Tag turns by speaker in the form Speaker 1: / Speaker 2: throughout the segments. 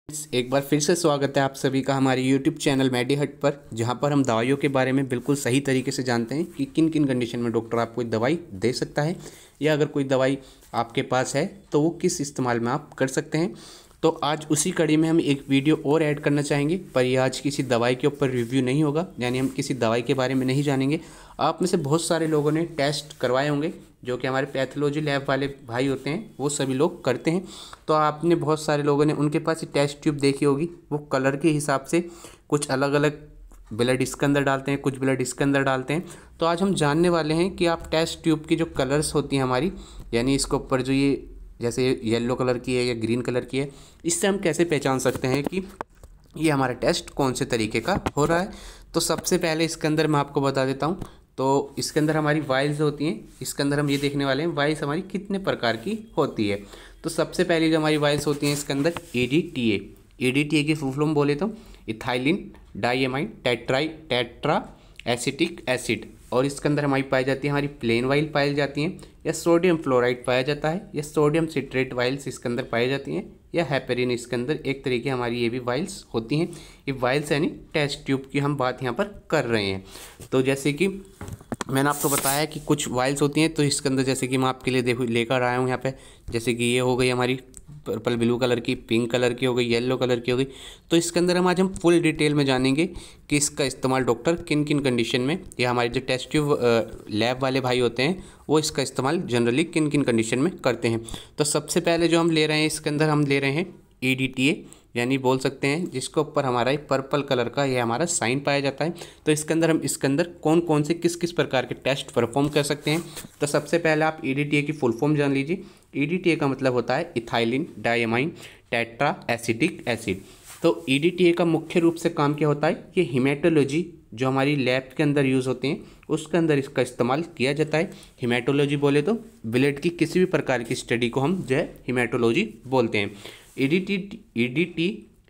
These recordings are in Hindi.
Speaker 1: एक बार फिर से स्वागत है आप सभी का हमारे YouTube चैनल मेडिहट पर, जहां पर हम दवाइयों के बारे में बिल्कुल सही तरीके से जानते हैं कि किन किन कंडीशन में डॉक्टर आपको कोई दवाई दे सकता है, या अगर कोई दवाई आपके पास है तो वो किस इस्तेमाल में आप कर सकते हैं। तो आज उसी कड़ी में हम एक वीडियो और ऐड करना चाहेंगे, पर यह आज किसी दवाई के ऊपर रिव्यू नहीं होगा, यानी हम किसी दवाई के बारे में नहीं जानेंगे। आप में से बहुत सारे लोगों ने टेस्ट करवाए होंगे, जो कि हमारे पैथोलॉजी लैब वाले भाई होते हैं, वो सभी लोग करते हैं। तो आपने बहुत सारे लोगों ने उनके पास टेस्ट ट्यूब देखी होगी, वो कलर के हिसाब से कुछ अलग अलग ब्लड इसके अंदर डालते हैं, कुछ ब्लड इसके अंदर डालते हैं। तो आज हम जानने वाले हैं कि आप टेस्ट ट्यूब की जो कलर्स होती हैं हमारी, यानी इसके ऊपर जो ये जैसे येलो कलर की है या ग्रीन कलर की है, इससे हम कैसे पहचान सकते हैं कि ये हमारा टेस्ट कौन से तरीके का हो रहा है। तो सबसे पहले इसके अंदर मैं आपको बता देता हूँ। तो इसके अंदर हमारी वाइल्स होती हैं, इसके अंदर हम ये देखने वाले हैं वाइल्स हमारी कितने प्रकार की होती है। तो सबसे पहले जो हमारी वाइल्स होती हैं इसके अंदर EDTA की फुल फॉर्म बोले तो ethylene diamine tetra acetic acid. और इसके अंदर हमारी पाई जाती है हमारी प्लेन वाइल पाई जाती हैं, या सोडियम फ्लोराइड पाया जाता है, या सोडियम सिट्रेट वाइल्स इसके अंदर पाई जाती हैं, या हेपेरिन इसके अंदर एक तरीके हमारी ये भी वाइल्स होती हैं। ये वाइल्स यानी टेस्ट ट्यूब की हम बात यहाँ पर कर रहे हैं। तो जैसे कि मैंने आपको बताया कि कुछ वाइल्स होती हैं, तो इसके अंदर जैसे कि मैं आपके लिए देखो लेकर आया हूँ यहाँ पे, जैसे कि ये हो गई हमारी पर्पल ब्लू कलर की, पिंक कलर की हो गई, येलो कलर की हो गई। तो इसके अंदर आज हम फुल डिटेल में जानेंगे कि इसका इस्तेमाल डॉक्टर किन किन कंडीशन में, या हमारे जो टेस्ट ट्यूब लैब वाले भाई होते हैं वो इसका इस्तेमाल जनरली किन किन कंडीशन में करते हैं। तो सबसे पहले जो हम ले रहे हैं इसके अंदर हम ले रहे हैं EDTA, यानी बोल सकते हैं जिसके ऊपर हमारा एक पर्पल कलर का ये हमारा साइन पाया जाता है। तो इसके अंदर हम इसके अंदर कौन कौन से किस किस प्रकार के टेस्ट परफॉर्म कर सकते हैं। तो सबसे पहले आप EDTA की फुल फॉर्म जान लीजिए। EDTA का मतलब होता है ethylene diamine tetra acetic acid. तो EDTA का मुख्य रूप से काम क्या होता है, ये हिमेटोलॉजी जो हमारी लैब के अंदर यूज़ होते हैं उसके अंदर इसका इस्तेमाल किया जाता है। हिमेटोलॉजी बोले तो ब्लड की किसी भी प्रकार की स्टडी को हम जो है हिमेटोलॉजी बोलते हैं। EDT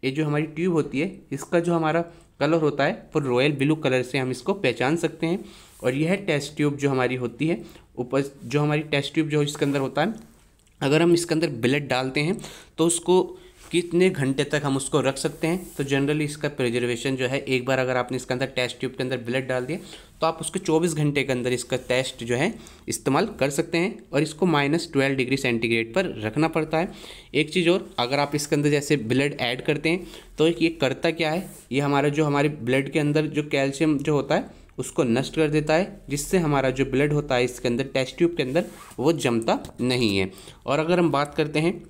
Speaker 1: ये जो हमारी ट्यूब होती है इसका जो हमारा कलर होता है वो रॉयल ब्लू कलर से हम इसको पहचान सकते हैं। और यह टेस्ट ट्यूब जो हमारी होती है ऊपर जो हमारी टेस्ट ट्यूब जो इसके अंदर होता है, अगर हम इसके अंदर ब्लड डालते हैं तो उसको कितने घंटे तक हम उसको रख सकते हैं। तो जनरली इसका प्रिजर्वेशन जो है, एक बार अगर आपने इसके अंदर टेस्ट ट्यूब के अंदर ब्लड डाल दिया तो आप उसको 24 घंटे के अंदर इसका टेस्ट जो है इस्तेमाल कर सकते हैं। और इसको -12 डिग्री सेंटीग्रेड पर रखना पड़ता है। एक चीज़ और, अगर आप इसके अंदर जैसे ब्लड ऐड करते हैं तो ये करता क्या है, ये हमारा जो हमारे ब्लड के अंदर जो कैल्शियम जो होता है उसको नष्ट कर देता है, जिससे हमारा जो ब्लड होता है इसके अंदर टेस्ट ट्यूब के अंदर वो जमता नहीं है। और अगर हम बात करते हैं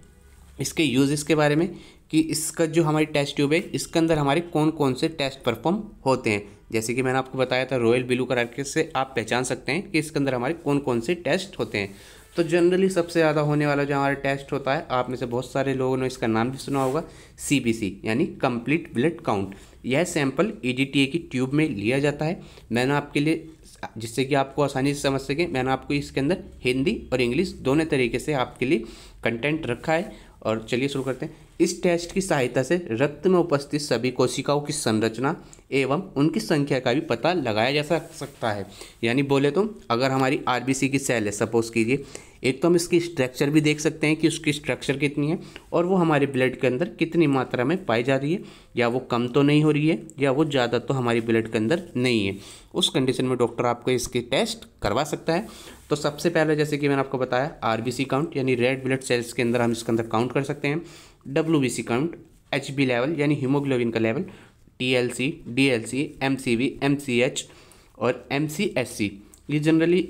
Speaker 1: इसके यूज़ के बारे में कि इसका जो हमारी टेस्ट ट्यूब है इसके अंदर हमारे कौन कौन से टेस्ट परफॉर्म होते हैं, जैसे कि मैंने आपको बताया था रॉयल ब्लू कलर से आप पहचान सकते हैं कि इसके अंदर हमारे कौन कौन से टेस्ट होते हैं। तो जनरली सबसे ज़्यादा होने वाला जो हमारा टेस्ट होता है, आप में से बहुत सारे लोगों ने इसका नाम भी सुना होगा, CBC यानी कंप्लीट ब्लड काउंट। यह सैंपल EDTA की ट्यूब में लिया जाता है। मैंने आपके लिए, जिससे कि आपको आसानी से समझ सकें, मैंने आपको इसके अंदर हिंदी और इंग्लिश दोनों तरीके से आपके लिए कंटेंट रखा है। और चलिए शुरू करते हैं। इस टेस्ट की सहायता से रक्त में उपस्थित सभी कोशिकाओं की संरचना एवं उनकी संख्या का भी पता लगाया जा सकता है। यानी बोले तो अगर हमारी RBC की सेल है, सपोज कीजिए, एक तो हम इसकी स्ट्रक्चर भी देख सकते हैं कि उसकी स्ट्रक्चर कितनी है और वो हमारे ब्लड के अंदर कितनी मात्रा में पाई जा रही है, या वो कम तो नहीं हो रही है या वो ज़्यादा तो हमारी ब्लड के अंदर नहीं है। उस कंडीशन में डॉक्टर आपको इसकी टेस्ट करवा सकता है। तो सबसे पहले जैसे कि मैंने आपको बताया RBC काउंट यानी रेड ब्लड सेल्स के अंदर हम इसके अंदर काउंट कर सकते हैं। WBC काउंट, HB लेवल यानी हीमोग्लोबिन का level, TLC, DLC, MCV, MCH और MCSC। ये जनरली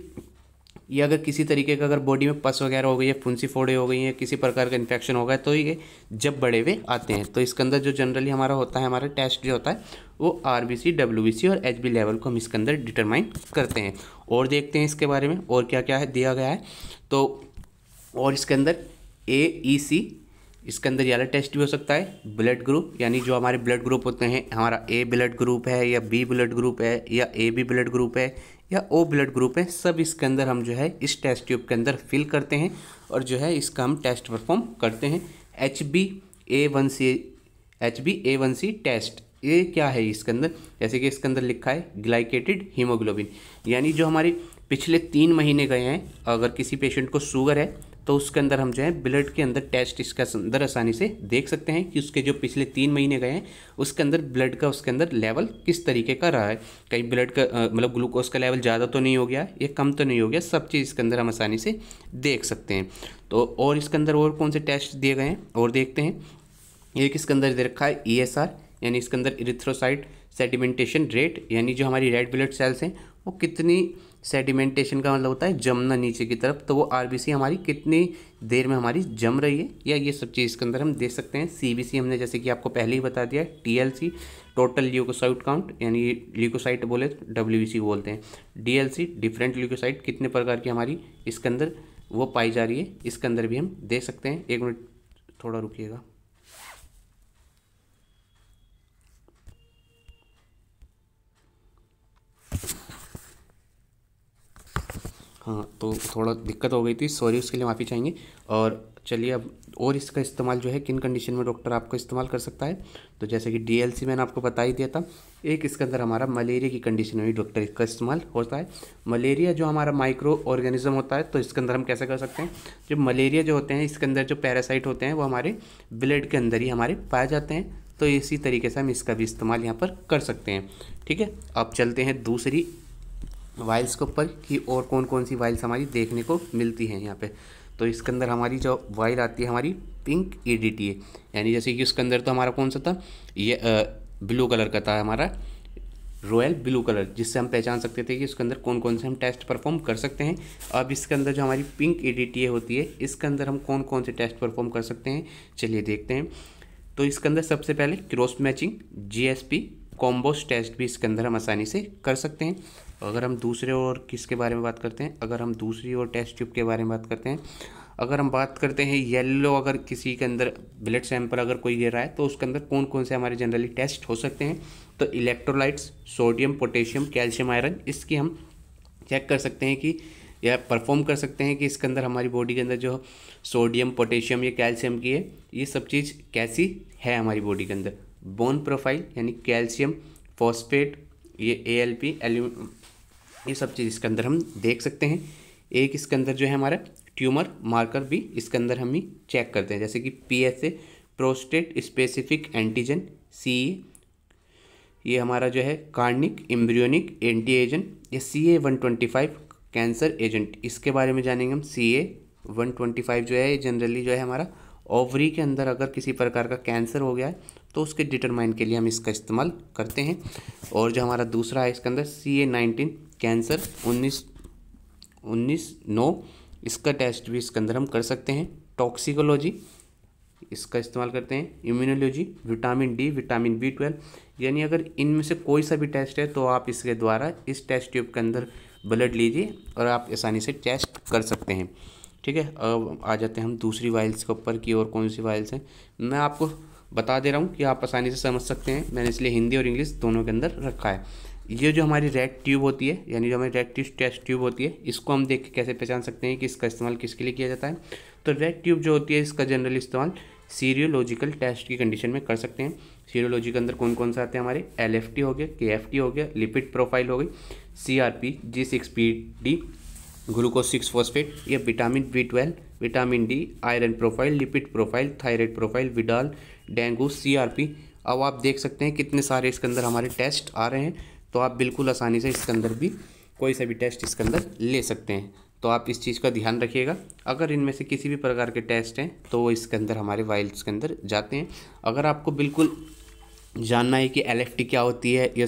Speaker 1: ये अगर किसी तरीके का अगर बॉडी में पस वगैरह हो गई है, फुंसी फोड़े हो गई हैं, किसी प्रकार का इन्फेक्शन हो गया तो ये जब बड़े हुए आते हैं। तो इसके अंदर जो जनरली हमारा होता है, हमारा टेस्ट जो होता है वो RBC, WBC और HB लेवल को हम इसके अंदर डिटरमाइन करते हैं। और देखते हैं इसके बारे में और क्या क्या है दिया गया है। तो और इसके अंदर AEC, इसके अंदर ये वाला टेस्ट भी हो सकता है। ब्लड ग्रुप यानी जो हमारे ब्लड ग्रुप होते हैं, हमारा A ब्लड ग्रुप है या B ब्लड ग्रुप है या AB ब्लड ग्रुप है या O ब्लड ग्रुप है, सब इसके अंदर हम जो है इस टेस्ट ट्यूब के अंदर फिल करते हैं और जो है इसका हम टेस्ट परफॉर्म करते हैं। HbA1c टेस्ट, ये क्या है इसके अंदर, जैसे कि इसके अंदर लिखा है ग्लाइकेटेड हीमोग्लोबिन, यानी जो हमारे पिछले 3 महीने गए हैं, अगर किसी पेशेंट को शुगर है तो उसके अंदर हम जो है ब्लड के अंदर टेस्ट इसका अंदर आसानी से देख सकते हैं कि उसके जो पिछले 3 महीने गए हैं उसके अंदर ब्लड का उसके अंदर लेवल किस तरीके का रहा है। कहीं ब्लड का मतलब ग्लूकोज का लेवल ज़्यादा तो नहीं हो गया या कम तो नहीं हो गया, सब चीज़ इसके अंदर हम आसानी से देख सकते हैं। तो और इसके अंदर और कौन से टेस्ट दिए गए हैं और देखते हैं। एक इसके अंदर दे रखा है ESR, यानी इसके अंदर इरिथ्रोसाइट सेडिमेंटेशन रेट, यानी जो हमारी रेड ब्लड सेल्स हैं वो कितनी सेडिमेंटेशन का मतलब होता है जमना नीचे की तरफ, तो वो RBC हमारी कितनी देर में हमारी जम रही है, या ये सब चीज़ इसके अंदर हम देख सकते हैं। CBC हमने जैसे कि आपको पहले ही बता दिया है। TLC टोटल ल्यूकोसाइट काउंट, यानी ल्यूकोसाइट बोले तो WBC बोलते हैं। DLC डिफरेंट ल्यूकोसाइट कितने प्रकार की हमारी इसके अंदर वो पाई जा रही है, इसके अंदर भी हम देख सकते हैं। 1 मिनट थोड़ा रुकिएगा। हाँ, तो थोड़ा दिक्कत हो गई थी, सॉरी, उसके लिए माफ़ी चाहेंगे। और चलिए अब और इसका इस्तेमाल जो है किन कंडीशन में डॉक्टर आपको इस्तेमाल कर सकता है, तो जैसे कि DLC मैंने आपको बता ही दिया था। एक इसके अंदर हमारा मलेरिया की कंडीशन में भी डॉक्टर इसका इस्तेमाल होता है। मलेरिया जो हमारा माइक्रो ऑर्गेनिज्म होता है, तो इसके अंदर हम कैसे कर सकते हैं। जो मलेरिया जो होते हैं इसके अंदर जो पैरासाइट होते हैं वो हमारे ब्लड के अंदर ही हमारे पाए जाते हैं, तो इसी तरीके से हम इसका भी इस्तेमाल यहाँ पर कर सकते हैं। ठीक है, अब चलते हैं दूसरी वाइल्स के ऊपर कि और कौन कौन सी वाइल्स हमारी देखने को मिलती हैं यहाँ पे। तो इसके अंदर हमारी जो वाइल आती है हमारी पिंक EDTA, यानी जैसे कि उसके अंदर तो हमारा कौन सा था, ये ब्लू कलर का था हमारा, रॉयल ब्लू कलर, जिससे हम पहचान सकते थे कि उसके अंदर कौन कौन से हम टेस्ट परफॉर्म कर सकते हैं। अब इसके अंदर जो हमारी पिंक EDTA होती है इसके अंदर हम कौन कौन से टेस्ट परफॉर्म कर सकते हैं, चलिए देखते हैं। तो इसके अंदर सबसे पहले cross matching, GSP, combos test भी इसके अंदर हम आसानी से कर सकते हैं। अगर हम दूसरे और किसके बारे में बात करते हैं, अगर हम दूसरी और टेस्ट ट्यूब के बारे में बात करते हैं, अगर हम बात करते हैं येलो, अगर किसी के अंदर ब्लड सैंपल अगर कोई गिर रहा है तो उसके अंदर कौन कौन से हमारे जनरली टेस्ट हो सकते हैं, तो electrolytes, sodium, potassium, calcium, iron, इसकी हम चेक कर सकते हैं कि या परफॉर्म कर सकते हैं कि इसके अंदर हमारी बॉडी के अंदर जो सोडियम, पोटेशियम या कैल्शियम की है ये सब चीज़ कैसी है हमारी बॉडी के अंदर। बोन प्रोफाइल यानी कैल्शियम, फॉस्फेट, ये ALP, ये सब चीज़ इसके अंदर हम देख सकते हैं। एक इसके अंदर जो है हमारा ट्यूमर मार्कर भी इसके अंदर हम ही चेक करते हैं, जैसे कि PSA, prostate specific antigen, CE, ये हमारा जो है कार्निक एम्ब्रियोनिक एंटी एजेंट, या CA-125 कैंसर एजेंट, इसके बारे में जानेंगे हम। CA-125 जो है जनरली जो है हमारा ओवरी के अंदर अगर किसी प्रकार का कैंसर हो गया है तो उसके डिटरमाइन के लिए हम इसका इस्तेमाल करते हैं। और जो हमारा दूसरा है इसके अंदर CA-19 कैंसर 19-9, इसका टेस्ट भी इसके अंदर हम कर सकते हैं। टॉक्सिकोलॉजी इसका इस्तेमाल करते हैं। Immunology, vitamin D, vitamin B12, यानी अगर इनमें से कोई सा भी टेस्ट है तो आप इसके द्वारा इस टेस्ट ट्यूब के अंदर ब्लड लीजिए और आप आसानी से टेस्ट कर सकते हैं। ठीक है, अब आ जाते हैं हम दूसरी वाइल्स के ऊपर कि और कौन सी वाइल्स हैं। मैं आपको बता दे रहा हूँ कि आप आसानी से समझ सकते हैं, मैंने इसलिए हिंदी और इंग्लिश दोनों के अंदर रखा है। ये जो हमारी रेड ट्यूब होती है, यानी जो हमारी रेड टेस्ट ट्यूब होती है, इसको हम देख के कैसे पहचान सकते हैं कि इसका इस्तेमाल किसके लिए किया जाता है। तो रेड ट्यूब जो होती है इसका जनरली इस्तेमाल सीरियोलॉजिकल टेस्ट की कंडीशन में कर सकते हैं। सीरियोलॉजी के अंदर कौन कौन से आते हैं हमारे, LFT हो गया, KFT हो गया, लिपिड प्रोफाइल हो गई, CRP, G6PD, ग्लूकोज 6 फॉस्फेट, या vitamin B12, vitamin D, iron profile, lipid profile, thyroid profile, Widal, dengue, CRP। अब आप देख सकते हैं कितने सारे इसके अंदर हमारे टेस्ट आ रहे हैं, तो आप बिल्कुल आसानी से इसके अंदर भी कोई सा भी टेस्ट इसके अंदर ले सकते हैं। तो आप इस चीज़ का ध्यान रखिएगा, अगर इनमें से किसी भी प्रकार के टेस्ट हैं तो वो इसके अंदर हमारे वाइल्स के अंदर जाते हैं। अगर आपको बिल्कुल जानना है कि LFT क्या होती है या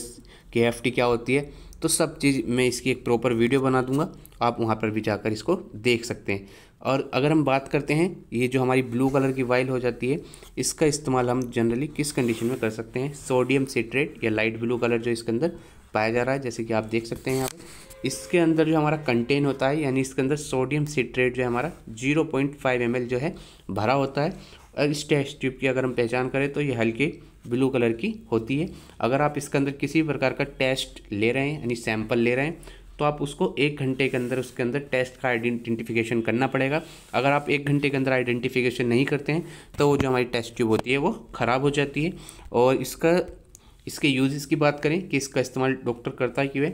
Speaker 1: KFT क्या होती है, तो सब चीज़ मैं इसकी एक प्रॉपर वीडियो बना दूंगा, आप वहाँ पर भी जाकर इसको देख सकते हैं। और अगर हम बात करते हैं ये जो हमारी ब्लू कलर की वाइल हो जाती है, इसका इस्तेमाल हम जनरली किस कंडीशन में कर सकते हैं, सोडियम सिट्रेट या लाइट ब्लू कलर जो इसके अंदर पाया जा रहा है, जैसे कि आप देख सकते हैं यहाँ पर इसके अंदर जो हमारा कंटेन होता है, यानी इसके अंदर सोडियम सिट्रेट जो है हमारा 0.5 ml जो है भरा होता है। और इस टेस्ट ट्यूब की अगर हम पहचान करें तो ये हल्के ब्लू कलर की होती है। अगर आप इसके अंदर किसी प्रकार का टेस्ट ले रहे हैं, यानी सैंपल ले रहे हैं, तो आप उसको 1 घंटे के अंदर उसके अंदर टेस्ट का आइडेंटिफिकेशन करना पड़ेगा। अगर आप 1 घंटे के अंदर आइडेंटिफिकेशन नहीं करते हैं तो वो जो हमारी टेस्ट ट्यूब होती है वो ख़राब हो जाती है। और इसके यूजेस की बात करें कि इसका इस्तेमाल डॉक्टर करता है कि वह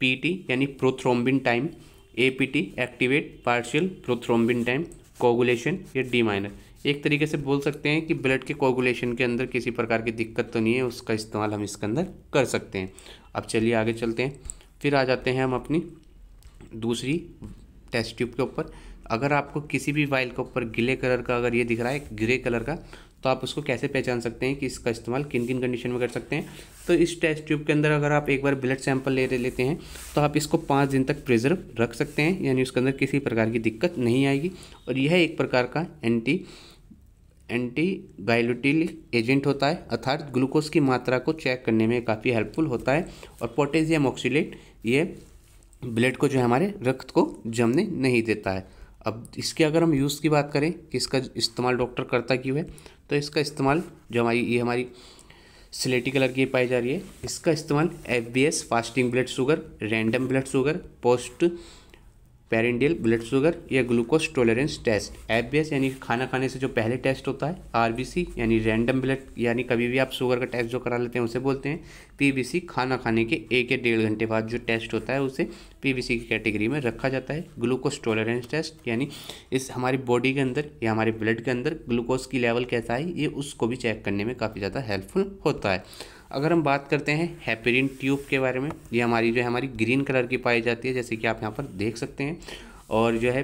Speaker 1: PT यानी prothrombin time, APT activate partial prothrombin time, coagulation या डी माइनर। एक तरीके से बोल सकते हैं कि ब्लड के कोगुलेशन के अंदर किसी प्रकार की दिक्कत तो नहीं है, उसका इस्तेमाल हम इसके अंदर कर सकते हैं। अब चलिए आगे चलते हैं। फिर आ जाते हैं हम अपनी दूसरी टेस्ट ट्यूब के ऊपर। अगर आपको किसी भी वाइल के ऊपर ग्रे कलर का अगर ये दिख रहा है ग्रे कलर का, तो आप उसको कैसे पहचान सकते हैं कि इसका इस्तेमाल किन किन कंडीशन में कर सकते हैं। तो इस टेस्ट ट्यूब के अंदर अगर आप एक बार ब्लड सैंपल लेते हैं तो आप इसको 5 दिन तक प्रिजर्व रख सकते हैं, यानी उसके अंदर किसी प्रकार की दिक्कत नहीं आएगी। और यह एक प्रकार का एंटी गाइलोटिल एजेंट होता है, अर्थात ग्लूकोज की मात्रा को चेक करने में काफ़ी हेल्पफुल होता है। और पोटेशियम ऑक्सीलेट ये ब्लड को जो है हमारे रक्त को जमने नहीं देता है। अब इसके अगर हम यूज़ की बात करें कि इसका इस्तेमाल डॉक्टर करता क्यों है, तो इसका इस्तेमाल जो हमारी स्लेटी कलर की पाई जा रही है, इसका इस्तेमाल FBS fasting blood sugar, random blood sugar, post prandial blood sugar या ग्लूकोज टॉलरेंस टेस्ट। FBS यानी खाना खाने से जो पहले टेस्ट होता है, RBC यानी रैंडम ब्लड यानी कभी भी आप शुगर का टेस्ट जो करा लेते हैं उसे बोलते हैं, PBC खाना खाने के 1 या 1.5 घंटे बाद जो टेस्ट होता है उसे PBC की कैटेगरी में रखा जाता है। ग्लूकोज टॉलरेंस टेस्ट यानी इस हमारी बॉडी के अंदर या हमारे ब्लड के अंदर ग्लूकोज की लेवल कैसा है, ये उसको भी चेक करने में काफ़ी ज़्यादा हेल्पफुल होता है। अगर हम बात करते हैं हेपेरिन ट्यूब के बारे में, ये हमारी ग्रीन कलर की पाई जाती है, जैसे कि आप यहाँ पर देख सकते हैं। और जो है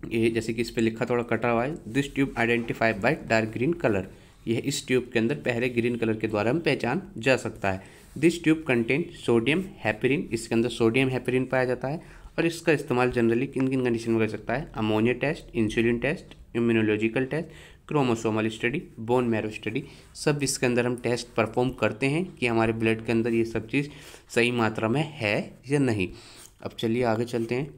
Speaker 1: ये जैसे कि इस पर लिखा थोड़ा कटा हुआ है, this tube identified by dark green colour. यह इस ट्यूब के अंदर पहले ग्रीन कलर के द्वारा हम पहचान जा सकता है। This tube contain sodium heparin, इसके अंदर सोडियम हेपेरिन पाया जाता है। और इसका इस्तेमाल जनरली किन किन कंडीशन में कर सकता है, ammonia test, insulin test, immunological test, chromosomal study, bone marrow study, सब इसके अंदर हम टेस्ट परफॉर्म करते हैं कि हमारे ब्लड के अंदर ये सब चीज़ सही मात्रा में है या नहीं। अब चलिए आगे चलते हैं,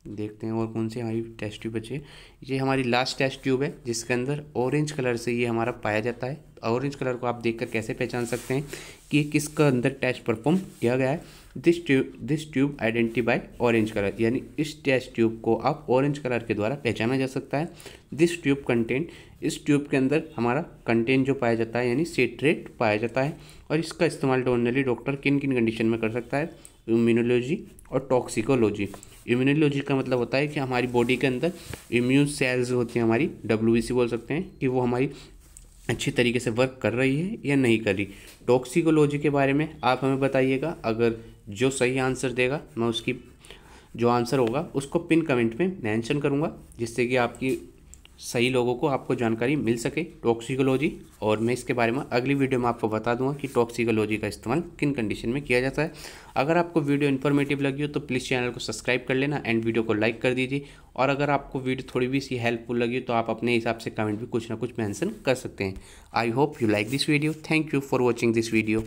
Speaker 1: देखते हैं और कौन सी हमारी टेस्ट ट्यूब बची है। ये हमारी लास्ट टेस्ट ट्यूब है जिसके अंदर ऑरेंज कलर से ये हमारा पाया जाता है। ऑरेंज कलर को आप देखकर कैसे पहचान सकते हैं कि ये किसका अंदर टेस्ट परफॉर्म किया गया है। This tube identified orange colour, यानी इस टेस्ट ट्यूब को आप ऑरेंज कलर के द्वारा पहचाना जा सकता है। दिस ट्यूब कंटेंट, इस ट्यूब के अंदर हमारा कंटेंट जो पाया जाता है यानी सिट्रेट पाया जाता है। और इसका इस्तेमाल नॉर्मली डॉक्टर किन किन कंडीशन में कर सकता है, इम्यूनोलॉजी और टॉक्सिकोलॉजी। इम्यूनोलॉजी का मतलब होता है कि हमारी बॉडी के अंदर इम्यून सेल्स होती हैं, हमारी WBC बोल सकते हैं, कि वो हमारी अच्छी तरीके से वर्क कर रही है या नहीं कर रही। टॉक्सिकोलॉजी के बारे में आप हमें बताइएगा, अगर जो सही आंसर देगा मैं उसकी जो आंसर होगा उसको पिन कमेंट में मेंशन करूंगा, जिससे कि आपकी सही लोगों को आपको जानकारी मिल सके टॉक्सिकोलॉजी। और मैं इसके बारे में अगली वीडियो में आपको बता दूंगा कि टॉक्सिकोलॉजी का इस्तेमाल किन कंडीशन में किया जाता है। अगर आपको वीडियो इन्फॉर्मेटिव लगी हो तो प्लीज़ चैनल को सब्सक्राइब कर लेना एंड वीडियो को लाइक कर दीजिए। और अगर आपको वीडियो थोड़ी भी सी हेल्पफुल लगी तो आप अपने हिसाब से कमेंट भी कुछ ना कुछ मेंशन कर सकते हैं। I hope you like this video. Thank you for watching this video.